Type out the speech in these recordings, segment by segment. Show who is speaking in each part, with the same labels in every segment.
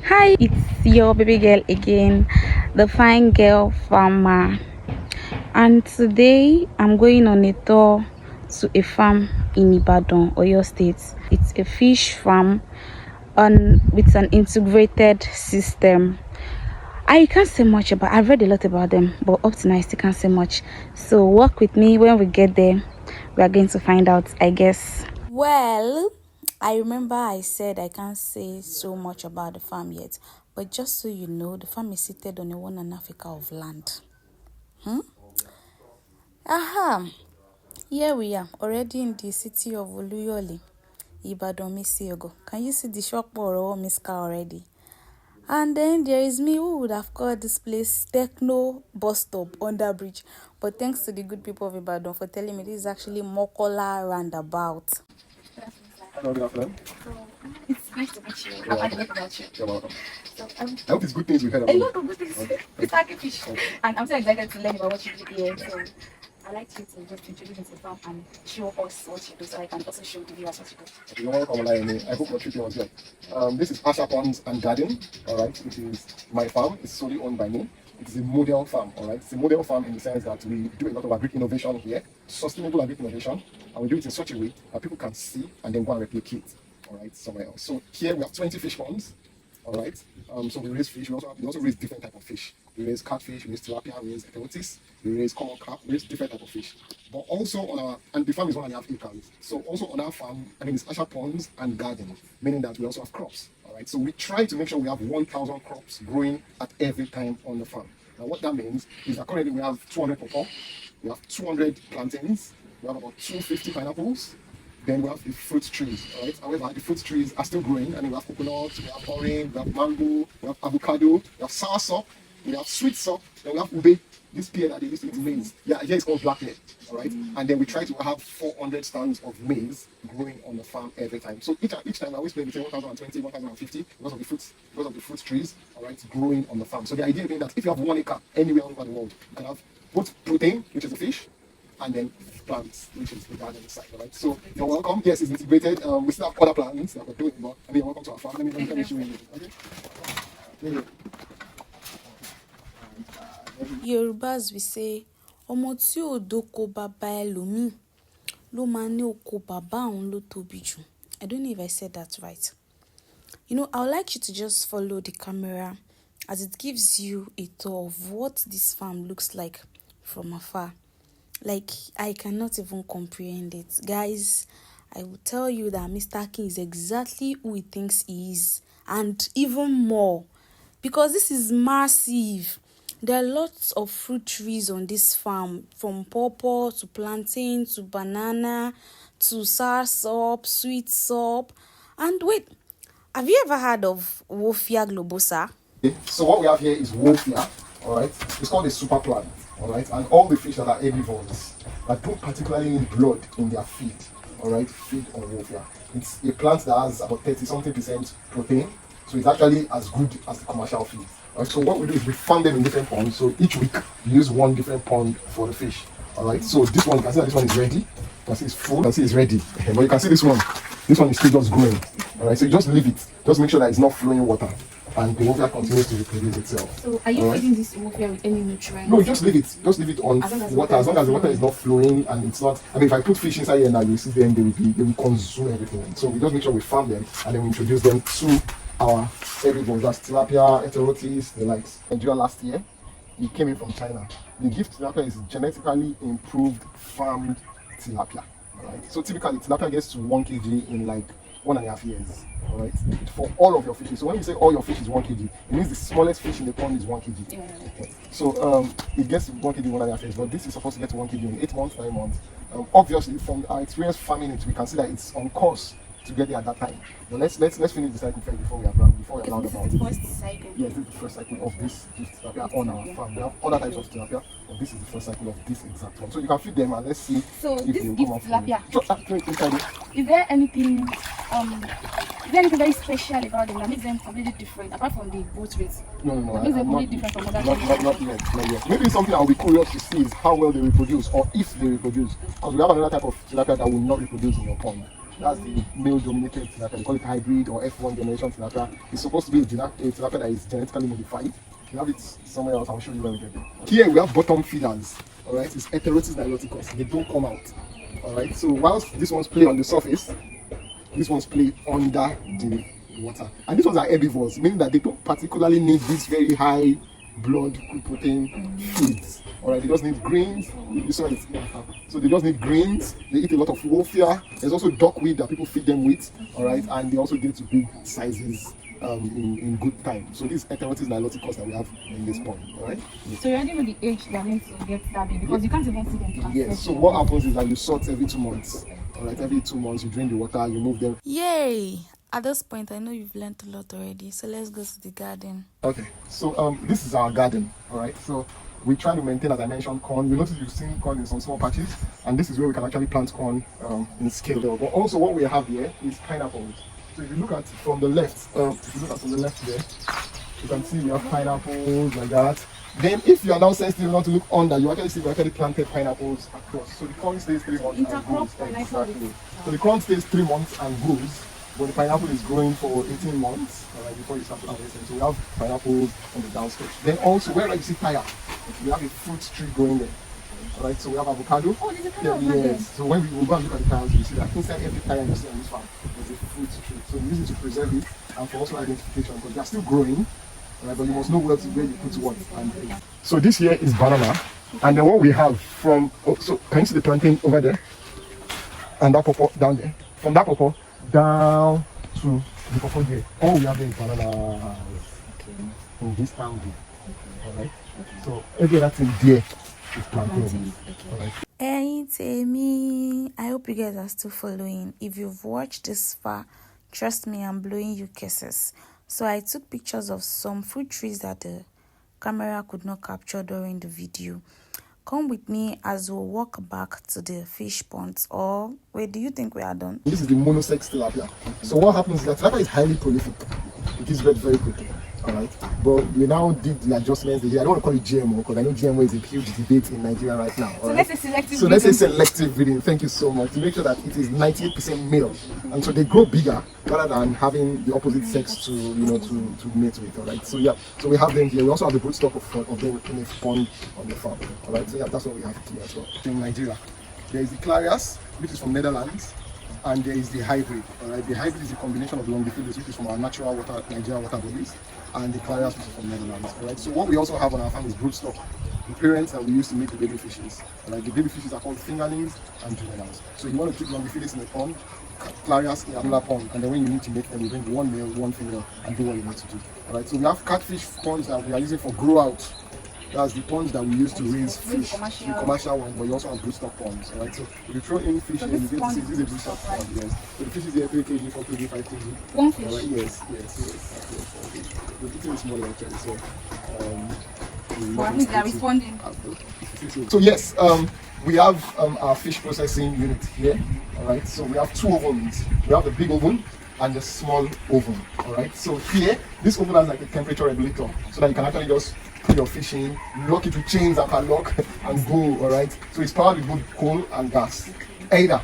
Speaker 1: Hi, it's your baby girl again, the fine girl farmer. And today I'm going on a tour to a farm in Ibadan, Oyo State. It's a fish farm on with an integrated system. I can't say much about I've read a lot about them, but up to now I still can't say much. So work with me. When we get there, we are going to find out, I guess. Well, I remember I said I can't say so much about the farm yet, but just so you know, the farm is seated on a 1.5 acre of land. Aha! Here we are, already in the city of Oluyole, Ibadan, Misiogo. Can you see the shop or Miska already? And then there is me who would have called this place Techno Bus Stop under bridge. But thanks to the good people of Ibadan for telling me this is actually Mokola roundabout.
Speaker 2: Hello, good afternoon.
Speaker 3: It's nice to meet you. I've had a lot about you.
Speaker 2: You're welcome.
Speaker 3: So,
Speaker 2: I hope it's good things we heard
Speaker 3: a
Speaker 2: about.
Speaker 3: lot of good things. It's like a fish. And I'm so excited to learn about what you do here. So, I'd like you to just introduce me to the farm and show us what you do so I can also show the viewers what you do.
Speaker 2: You're welcome, Olayemi. I hope your treatment was good. This is Asha Ponds and Garden, alright, which is my farm. It's solely owned by me. It is a model farm, alright. It's a model farm in the sense that we do a lot of agri innovation here, sustainable agri innovation, and we do it in such a way that people can see and then go and replicate, alright, somewhere else. So here we have 20 fish ponds, alright. So we raise fish. We also raise different type of fish. We raise catfish, we raise tilapia, we raise epelotis, we raise common carp, we raise different type of fish. But also on our, and the farm is 1.5 acres. So also on our farm, it's Asha Ponds and Garden, meaning that we also have crops. All right. So we try to make sure we have 1,000 crops growing at every time on the farm. Now what that means is that currently we have 200 pawpaw, we have 200 plantains, we have about 250 pineapples. Then we have the fruit trees, right? However, the fruit trees are still growing, and we have coconuts, we have orange, we have mango, we have avocado, we have soursop, we have sweet sop, then we have ube, this pear that they used to eat maize. Yeah, here it's called black pear, all right? And then we try to have 400 stands of maize growing on the farm every time. So each time I always play between 1,020, 1,050 because of the fruit trees, all right, growing on the farm. So the idea being that if you have 1 acre anywhere all over the world, you can have both protein, which is the fish, and then plants, which is the garden side, right? So you're welcome. Yes, it's integrated. We still have other plants that we're doing, but you're welcome to our farm. Let me show you. Okay.
Speaker 1: Yorùbás we say, ọmọ tí ò dóko bàbá ẹlòmíì ló máa ní oko bàbá òun ló tóbi jù. I don't know if I said that right. You know, I would like you to just follow the camera as it gives you a tour of what this farm looks like from afar. Like, I cannot even comprehend it. Guys, I will tell you that Mr. King is exactly who he thinks he is, and even more, because this is massive. There are lots of fruit trees on this farm, from pawpaw to plantain to banana to soursop, sweet sop. And wait, have you ever heard of Wolfia globosa?
Speaker 2: Okay. So what we have here is wolfia, all right? It's called a super plant, all right? And all the fish that are herbivores that don't particularly need blood in their feed, all right, feed on wolfia. It's a plant that has about 30-something% protein, so it's actually as good as the commercial feed. All right, so what we do is we farm them in different ponds. So each week we use one different pond for the fish. All right, so this one, you can see that this one is ready. You can see it's full. You can see it's ready. But you can see this one is still just growing. All right, so you just leave it. Just make sure that it's not flowing water, and the wolfia continues to reproduce itself.
Speaker 3: So, are you feeding this wolfia with any nutrients?
Speaker 2: No, just leave it. Just leave it on water. As long as the water is not flowing and it's not. I mean, if I put fish inside here now, you see them, they will consume everything. So we just make sure we farm them and then we introduce them to our herbivores. That's tilapia, eterotis, the likes. Nigeria last year, it came in from China. The gift tilapia is genetically improved farmed tilapia. Right? So typically, tilapia gets to 1 kg in like 1.5 years. All right, for all of your fishes. So when you say all your fish is 1 kg, it means the smallest fish in the pond is 1 kg. Yeah. So it gets to 1 kg in 1.5 years, but this is supposed to get to 1 kg in 8 months, 9 months. Obviously, from our experience farming it, we can see that it's on course to get there at that time. Now let's finish the cycle first before we are allowed about it.
Speaker 3: First cycle.
Speaker 2: Yes, this is the first cycle of this tilapia on our farm. We have other types of tilapia, but this is the first cycle of this exact one. So you can feed them and let's see
Speaker 3: so
Speaker 2: if
Speaker 3: this
Speaker 2: they will
Speaker 3: gift
Speaker 2: come out.
Speaker 3: Tilapia. Is there anything very special about them that makes them completely different apart from the growth rate?
Speaker 2: No.
Speaker 3: That makes them completely different from other
Speaker 2: not yet. Maybe something I'll be curious to see is how well they reproduce or if they reproduce. Because we have another type of tilapia that will not reproduce in your pond. That's the male-dominated tilapia. They call it hybrid or F1 generation tilapia. It's supposed to be a tilapia that is genetically modified. We have it somewhere else. I'll show you when we get there. Here we have bottom feeders. All right, it's Heterotis niloticus. They don't come out. All right. So whilst these ones play on the surface, these ones play under the water. And these ones are herbivores, meaning that they don't particularly need these very high blood protein feeds. Alright, they just need greens. You saw it. So they just need greens. They eat a lot of wolfia. There's also duckweed that people feed them with. Alright, and they also get to big sizes in good time. So this Heterotis niloticus that we have in this pond. Alright.
Speaker 3: So you already know the age they are meant to get that big because you can't even see them.
Speaker 2: Yes. So what happens is that you sort every 2 months. Alright, every 2 months you drain the water, you move them.
Speaker 1: Yay! At this point, I know you've learned a lot already. So let's go to the garden.
Speaker 2: Okay. So this is our garden. Alright. So we try to maintain, as I mentioned, corn. You notice you've seen corn in some small patches, and this is where we can actually plant corn in scale. But also what we have here is pineapples. So if you look at from the left, there, you can see we have pineapples like that. Then if you are now sensitive not to look under, you actually see we actually planted pineapples across. So the corn stays 3 months and grows. Exactly. So the corn stays 3 months and grows, but the pineapple is growing for 18 months before you start harvesting. So we have pineapples on the downstairs. Then also where you see tire, we have a fruit tree growing there. Alright, so we have avocado.
Speaker 3: Oh, there's a tire over there.
Speaker 2: Yes. So when we will go and look at the tires, you see that inside every tire you see on this farm, there's a fruit tree. So we use it to preserve it and for also identification because they are still growing. Right, but you must know where you put what. So this here is banana, and then what we have from so can you see the plantain over there, and that pawpaw down there. From that pawpaw down to the pawpaw there. All we have there is banana in this angle. Alright. So every other thing there is plantain. Alright.
Speaker 1: Hey, Temi. I hope you guys are still following. If you've watched this far, trust me, I'm blowing you kisses. So I took pictures of some fruit trees that the camera could not capture during the video. Come with me as we walk back to the fish ponds. Or wait, do you think we are done?
Speaker 2: This is the monosex tilapia. So what happens is that tilapia is highly prolific. It gives birth very quickly. Alright, but we now did the adjustments. I don't want to call it GMO because I know GMO is a huge debate in Nigeria right now.
Speaker 3: So let's say selective breeding.
Speaker 2: Let's say selective breeding. Thank you so much, to make sure that it is 98% male, and so they grow bigger rather than having the opposite sex to to mate with. Alright, so yeah, so we have them here. We also have the broodstock of them in a pond on the farm. Alright, so yeah, that's what we have here as well. In Nigeria, there is the Clarias, which is from Netherlands. And there is the hybrid. Alright, the hybrid is a combination of the longifilus, which is from our natural water, Nigerian water bodies, and the Clarias, which is from Netherlands. Alright, so what we also have on our farm is broodstock, the parents that we use to make the baby fishes. Alright, the baby fishes are called fingerlings and juveniles. So you want to keep longifilus in the pond, Clarias in another pond, and then when you need to make them, you bring one male, one female, and do what you need to do. Alright, so we have catfish ponds that we are using for grow out. That's the ponds that we use to raise fish, the commercial ones, but you also have broodstock ponds, right? So if you throw in fish, and you get to see this is a broodstock pond, yes. So the fish is here 3 kg, 4 kg, 5 kg.
Speaker 3: One fish?
Speaker 2: Yes. The eating is smaller actually, so
Speaker 3: I think they are responding.
Speaker 2: So yes, we have our fish processing unit here, alright? So we have 2 ovens. We have the big oven and the small oven, alright? So here, this oven has like a temperature regulator, so that you can actually just put your fish in, lock it with chains and padlock and go, alright? So it's powered with both coal and gas. Either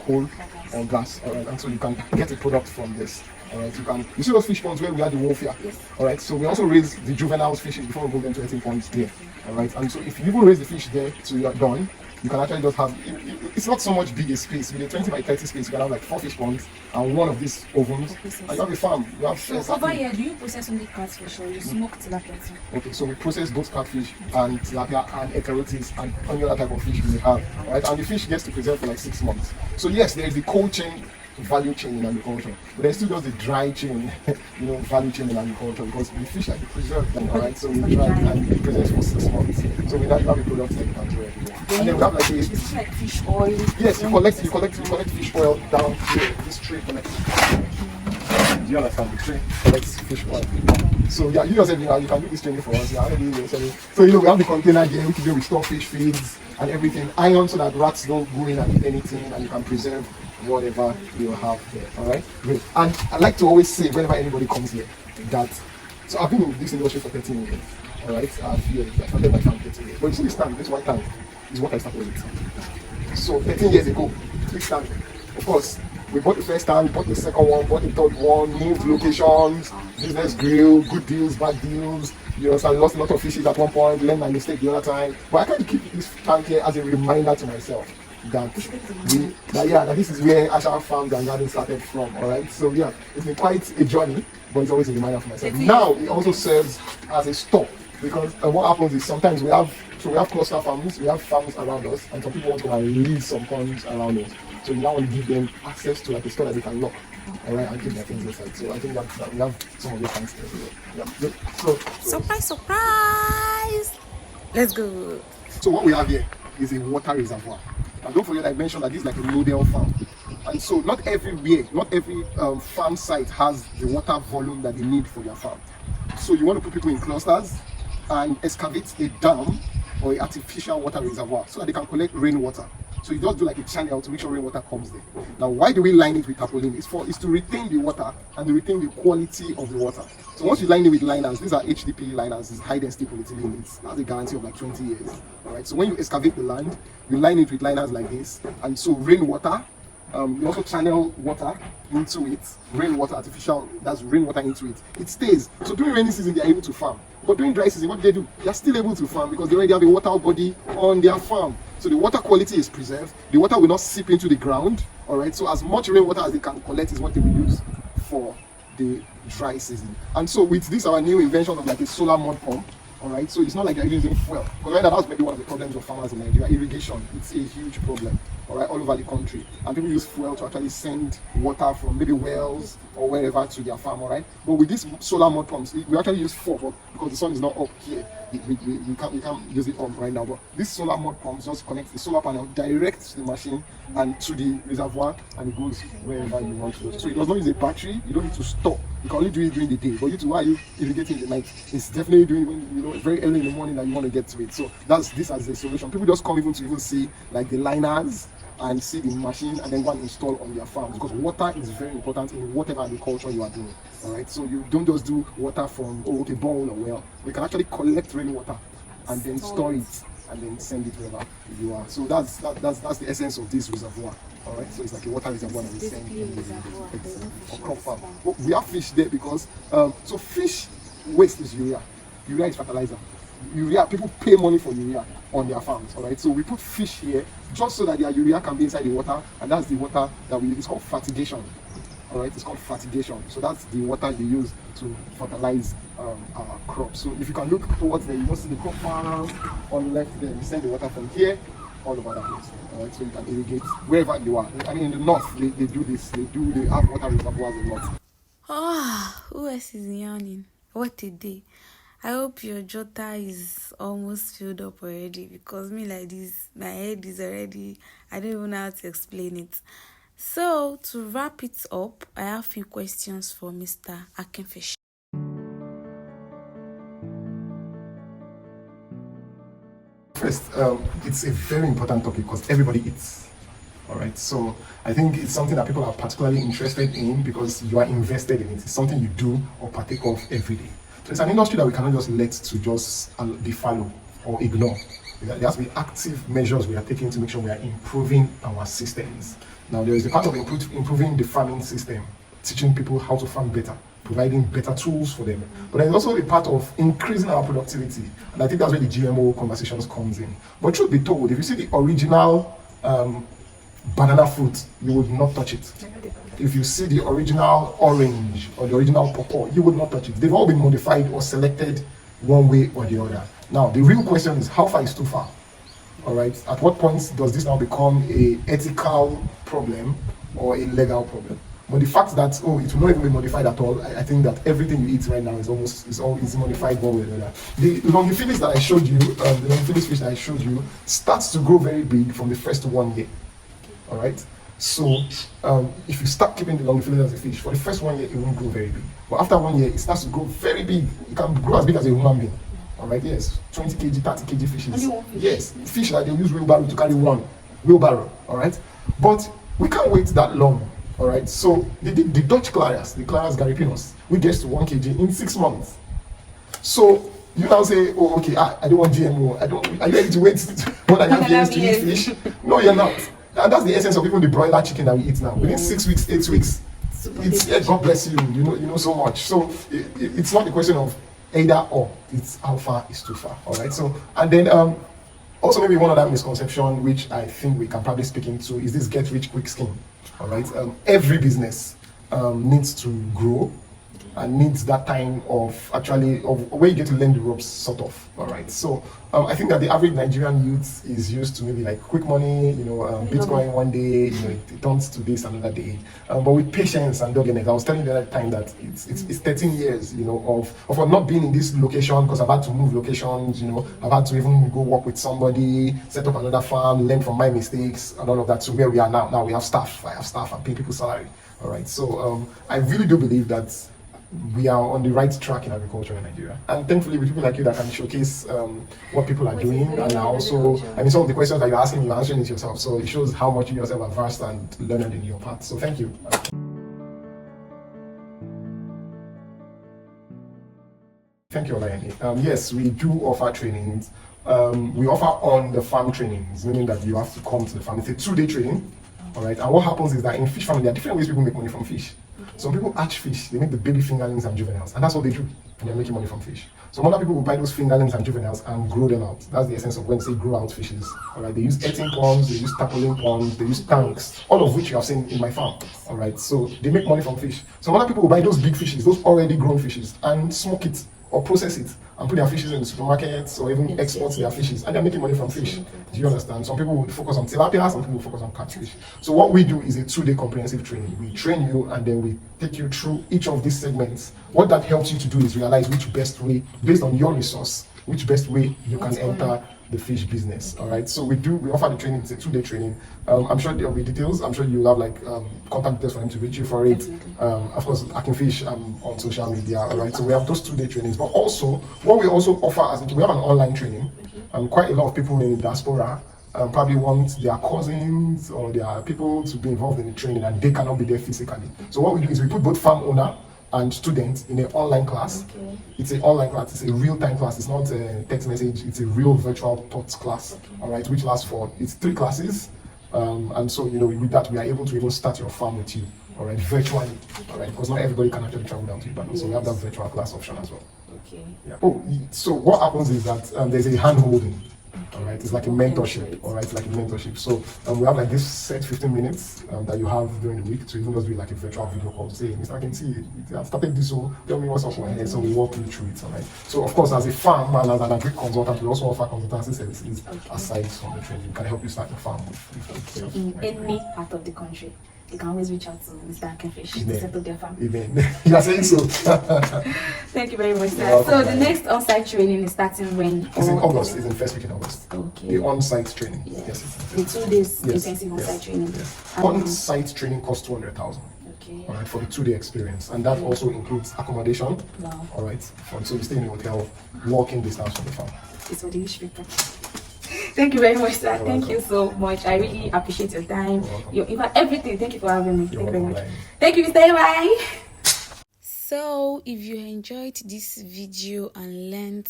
Speaker 2: coal or gas, alright? And so you can get a product from this. Alright, you see those fish ponds where we had the wolfia? Yes. Alright, so we also raise the juveniles fishing before we move them to 18 ponds there. Alright, and so if you even raise the fish there till you are done, you can actually just have, it's not so much big a space. With a 20 by 30 space, you can have like 4 fish ponds and 1 of these ovens. And you have a farm. You have
Speaker 3: so over here, do you process only catfish or you smoke tilapia too?
Speaker 2: Okay, so we process both catfish and tilapia and Heterotis and any other type of fish we may have. Right? And the fish gets to preserve for like 6 months. So yes, there is the cold chain value chain in agriculture, but there's still just the dry chain, value chain in agriculture, because the fish are preserved, alright? So we dry and it preserves for 6 months. So we have a product like that everywhere. And then we have like
Speaker 3: this is like fish oil.
Speaker 2: Yes, you collect fish oil down here. This tray collects. Do you understand? The tray collects fish oil. So yeah, you can do this training for us. Yeah, so we have the container here, which is where we store fish feeds and everything. Iron so that rats don't go in and eat anything, and you can preserve whatever you have here. Alright? Great. And I like to always say whenever anybody comes here that so I've been in this industry for 13 years. Alright? I've started my farm 13 years. But you see this tank, this white tank is what I started with. So 13 years ago, this tank, of course, We bought the first time, bought the second one, bought the third one, moved locations, business grew, good deals, bad deals. You know, so I lost a lot of fishes at one point, learned my mistake the other time. But I try to keep this tank here as a reminder to myself that that this is where Asha Farms and Garden started from. All right, so yeah, it's been quite a journey, but it's always a reminder for myself. Now it also serves as a stop, because what happens is sometimes we have cluster farms, we have farms around us, and some people want to release some funds around us. So you now want to give them access to like a store that they can lock. All right, and keep their things inside. So I think that we have some of those things there. Yeah. So
Speaker 1: Surprise! Let's go.
Speaker 2: So what we have here is a water reservoir. And don't forget I mentioned that this is like a model farm. And so not every farm site has the water volume that they need for their farm. So you want to put people in clusters and excavate a dam or an artificial water reservoir so that they can collect rainwater. So you just do like a channel to make sure rainwater comes there. Now, why do we line it with tarpaulin? It's to retain the water and to retain the quality of the water. So once you line it with liners, these are HDP liners, these high density polyethylene. That's a guarantee of like 20 years. All right. So when you excavate the land, you line it with liners like this, and so rainwater. You also channel water into it, rainwater, artificial, that's rainwater into it. It stays. So during rainy season, they are able to farm. But during dry season, what do? They are still able to farm because they already have a water body on their farm. So the water quality is preserved. The water will not seep into the ground. All right. So as much rainwater as they can collect is what they will use for the dry season. And so with this, our new invention of like a solar mud pump. All right, so it's not like they're using fuel. Because right now, that's maybe one of the problems of farmers in Nigeria. Irrigation, it's a huge problem, all right, all over the country. And people use fuel to actually send water from maybe wells or wherever to their farm, all right? But with these solar mud pumps, we actually use 4, but because the sun is not up here, we can't use it on right now. But this solar mud pump just connects the solar panel direct to the machine and to the reservoir, and it goes wherever you want to. So it does not use a battery. You don't need to stop. You can only do it during the day. But why are you irrigating in the night? It's definitely doing when very early in the morning that you want to get to it. So that's this as the solution. People just come to see like the liners and see the machine and then go and install on their farms, because water is very important in whatever agriculture you are doing. All right, so you don't just do water from bowl or well. We can actually collect rainwater and then store it and then send it wherever you are. So that's the essence of this reservoir. All right, so it's like a water reservoir that we send for crop farm. But we have fish there because so fish waste is urea. Urea is fertilizer. Urea, people pay money for urea on their farms. All right, so we put fish here just so that their urea can be inside the water, and that's the water that we use. It's called fertigation. All right, it's called fertigation. So that's the water you use to fertilize our crops. So if you can look towards there, you will see the crop farm on the left there. We send the water from here all over the place. All right, so you can irrigate wherever you are. I mean, in the north, they do this. They have water reservoirs a lot.
Speaker 1: Who else is yawning? What a day. I hope your jota is almost filled up already, because me like this, my head is already, I don't even know how to explain it. So to wrap it up, I have a few questions for Mr. Akinfish.
Speaker 2: First, it's a very important topic because everybody eats. All right, so I think it's something that people are particularly interested in because you are invested in it. It's something you do or partake of every day. So it's an industry that we cannot just let to just be fallow or ignore. There has to be active measures we are taking to make sure we are improving our systems. Now, there is a part of improving the farming system, teaching people how to farm better, providing better tools for them. But there's also a part of increasing our productivity. And I think that's where the GMO conversations comes in. But truth be told, if you see the original banana fruit, you would not touch it. If you see the original orange or the original pawpaw, you would not touch it. They've all been modified or selected one way or the other. Now, the real question is, how far is too far? All right, at what point does this now become a ethical problem or a legal problem? But the fact that, it will not even be modified at all, I think that everything you eat right now is modified one way or the other. The longiphilis that I showed you, the longiphilis fish that I showed you, starts to grow very big from the first 1 year. All right, so if you start keeping the longiphilis as a fish, for the first 1 year, it won't grow very big. But after 1 year, it starts to grow very big. It can grow as big as a human being. All right, yes, 20 kg, 30 kg fishes. Yes, fish that they use wheelbarrow to carry one wheelbarrow. All right, but we can't wait that long. All right, so the Dutch Clarias, the Clarias garipinos, we get to 1 kg in 6 months. So you now say, I don't want GMO. Are you ready to wait more than 1 year to eat fish? No, you're not. And that's the essence of even the broiler chicken that we eat now. Within 6 weeks, 8 weeks, it's God bless you. You know so much. So it's not a question of either or. It's how far is too far. All right. So and then also maybe one other misconception which I think we can probably speak into is this get rich quick scheme. All right. Every business needs to grow and needs that time of actually of where you get to learn the ropes sort of. All right. So I think that the average Nigerian youth is used to maybe like quick money, Bitcoin one day, it turns to this another day. But with patience and doggedness, I was telling you the other time that it's 13 years, of not being in this location because I've had to move locations, I've had to even go work with somebody, set up another farm, learn from my mistakes and all of that to where we are now. Now we have staff. I have staff and pay people salary. All right. So I really do believe that we are on the right track in agriculture in Nigeria. And thankfully, with people like you that can showcase what people are doing, and also, some of the questions that you're asking, you're answering it yourself. So it shows how much you yourself are versed and learned in your path. So thank you. Thank you, Olayemi. Yes, we do offer trainings. We offer on the farm trainings, meaning that you have to come to the farm. It's a 2-day training. All right. And what happens is that in fish farming, there are different ways people make money from fish. Some people hatch fish, they make the baby fingerlings and juveniles, and that's what they do, and they're making money from fish. Some other people will buy those fingerlings and juveniles and grow them out. That's the essence of when they say grow out fishes. All right, they use 18 ponds, they use tarpaulin ponds, they use tanks, all of which you have seen in my farm. All right, so they make money from fish. Some other people will buy those big fishes, those already grown fishes, and smoke it or process it and put their fishes in the supermarkets or even export their fishes, and they're making money from fish. Do you understand? Some people would focus on tilapia, some people focus on catfish. So what we do is a 2-day comprehensive training. We train you and then we take you through each of these segments. What that helps you to do is realize which best way, based on your resource, which best way you can enter the fish business. All right, so we offer the training. It's a 2-day training. I'm sure there'll be details. I'm sure you'll have contact details for them to reach you for it. Of course, I can fish on social media. All right, so we have those 2-day trainings, but also what we also offer we have an online training. Quite a lot of people in the diaspora probably want their cousins or their people to be involved in the training, and they cannot be there physically. So what we do is we put both farm owner and students in an online class. Okay. It's an online class. It's a real-time class. It's not a text message. It's a real virtual thoughts class. Okay. All right, which lasts it's 3 classes. And so with that we are able to even start your farm with you. All right, virtually. All right, because not everybody can actually travel down to Ibadan. Yes. So we have that virtual class option as well. Okay. Yeah. Oh, so what happens is that there's a hand holding. All right, it's like a mentorship. All right, it's like a mentorship. So we have this set 15 minutes that you have during the week to even just do a virtual video call to say, Mr. I can see I've started this, so tell me what's up for here. So we walk you through it. All right. So of course, as a farm and as an agri consultant, we also offer consultancy services aside from the training. We can help you start your farm with
Speaker 3: in any part of the country. You can always reach out to Mr. Akinfish to set up their farm.
Speaker 2: Amen. You are saying so.
Speaker 3: Thank you very much, sir. So the next on-site training is starting when?
Speaker 2: It's in August. It's in first week in August.
Speaker 3: Okay.
Speaker 2: The on-site training. Yes.
Speaker 3: The 2 days intensive on-site training.
Speaker 2: Yes. On-site training costs 200,000. Okay. All right, for the 2-day experience, and that also includes accommodation. Wow. All right. So you stay in a hotel, walking distance from the farm. It's for the newspaper.
Speaker 3: Thank you very much, sir. Thank you so much. I really appreciate your time. Everything. Thank you for having me. Thank you very much. Thank you, Mr. Bye.
Speaker 1: So if you enjoyed this video and learned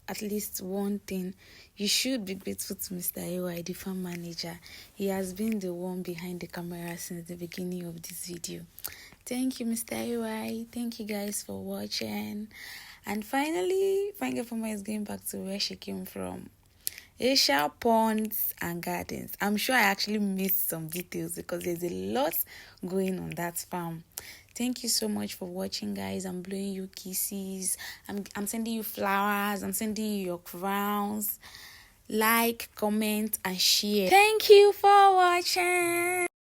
Speaker 1: at least one thing, you should be grateful to Mr. AY, the farm manager. He has been the one behind the camera since the beginning of this video. Thank you, Mr. AY. Thank you guys for watching. And finally, Fine Girl Farmer is going back to where she came from. Asia Ponds and Gardens. I'm sure I actually missed some details because there's a lot going on that farm. Thank you so much for watching, guys. I'm blowing you kisses. I'm sending you flowers. I'm sending you your crowns. Like, comment, and share. Thank you for watching.